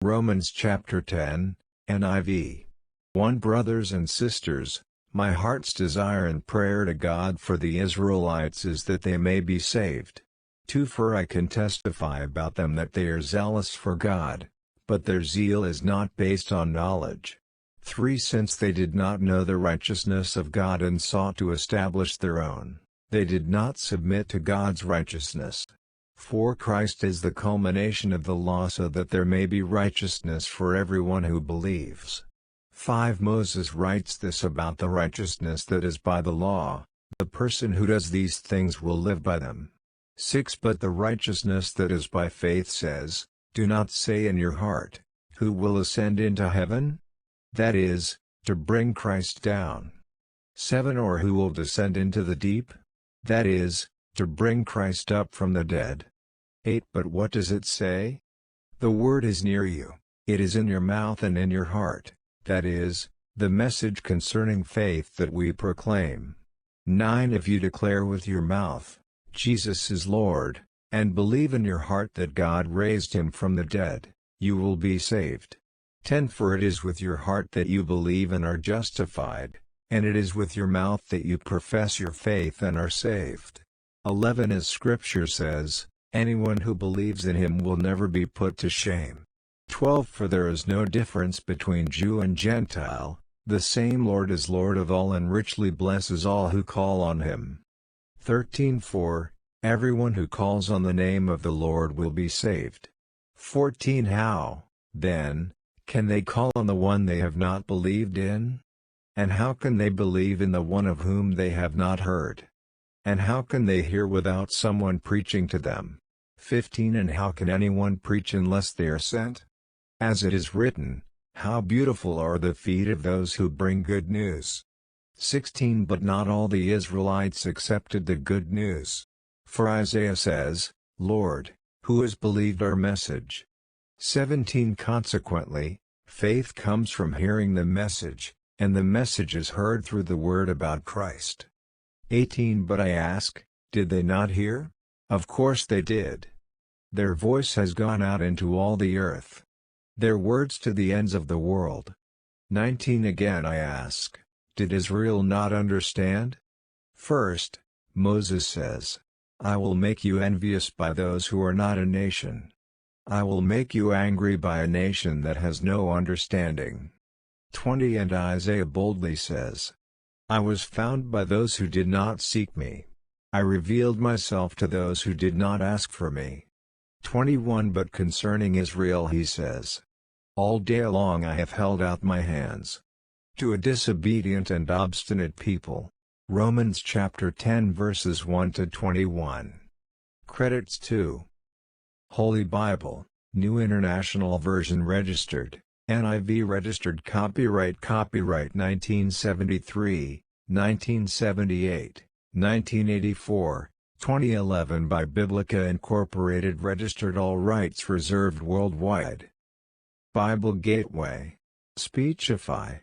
Romans chapter 10, NIV. 1 Brothers and sisters, my heart's desire and prayer to God for the Israelites is that they may be saved. 2 For I can testify about them that they are zealous for God, but their zeal is not based on knowledge. 3 Since they did not know the righteousness of God and sought to establish their own, they did not submit to God's righteousness. 4 Christ is the culmination of the law so that there may be righteousness for everyone who believes. 5 Moses writes this about the righteousness that is by the law: the person who does these things will live by them. 6 But the righteousness that is by faith says, do not say in your heart, who will ascend into heaven? That is, to bring Christ down. 7 Or who will descend into the deep? That is, to bring Christ up from the dead. 8 But what does it say? The word is near you, it is in your mouth and in your heart, that is, the message concerning faith that we proclaim. 9 If you declare with your mouth, Jesus is Lord, and believe in your heart that God raised him from the dead, you will be saved. 10 For it is with your heart that you believe and are justified, and it is with your mouth that you profess your faith and are saved. 11 As Scripture says, anyone who believes in him will never be put to shame. 12 For there is no difference between Jew and Gentile, the same Lord is Lord of all and richly blesses all who call on him. 13 For everyone who calls on the name of the Lord will be saved. 14 How, then, can they call on the one they have not believed in? And how can they believe in the one of whom they have not heard? And how can they hear without someone preaching to them? 15 And how can anyone preach unless they are sent? As it is written, how beautiful are the feet of those who bring good news. 16 But not all the Israelites accepted the good news. For Isaiah says, Lord, who has believed our message? 17 Consequently, faith comes from hearing the message, and the message is heard through the word about Christ. 18 But I ask, did they not hear? Of course they did. Their voice has gone out into all the earth, their words to the ends of the world. 19 Again I ask, did Israel not understand? First, Moses says, I will make you envious by those who are not a nation. I will make you angry by a nation that has no understanding. 20 And Isaiah boldly says, I was found by those who did not seek me. I revealed myself to those who did not ask for me. 21 But concerning Israel he says, all day long I have held out my hands to a disobedient and obstinate people. Romans chapter 10 verses 1 to 21. Credits to Holy Bible, New International Version registered, NIV registered copyright 1973, 1978, 1984, 2011 by Biblica Incorporated registered all rights reserved worldwide. Bible Gateway. Speechify.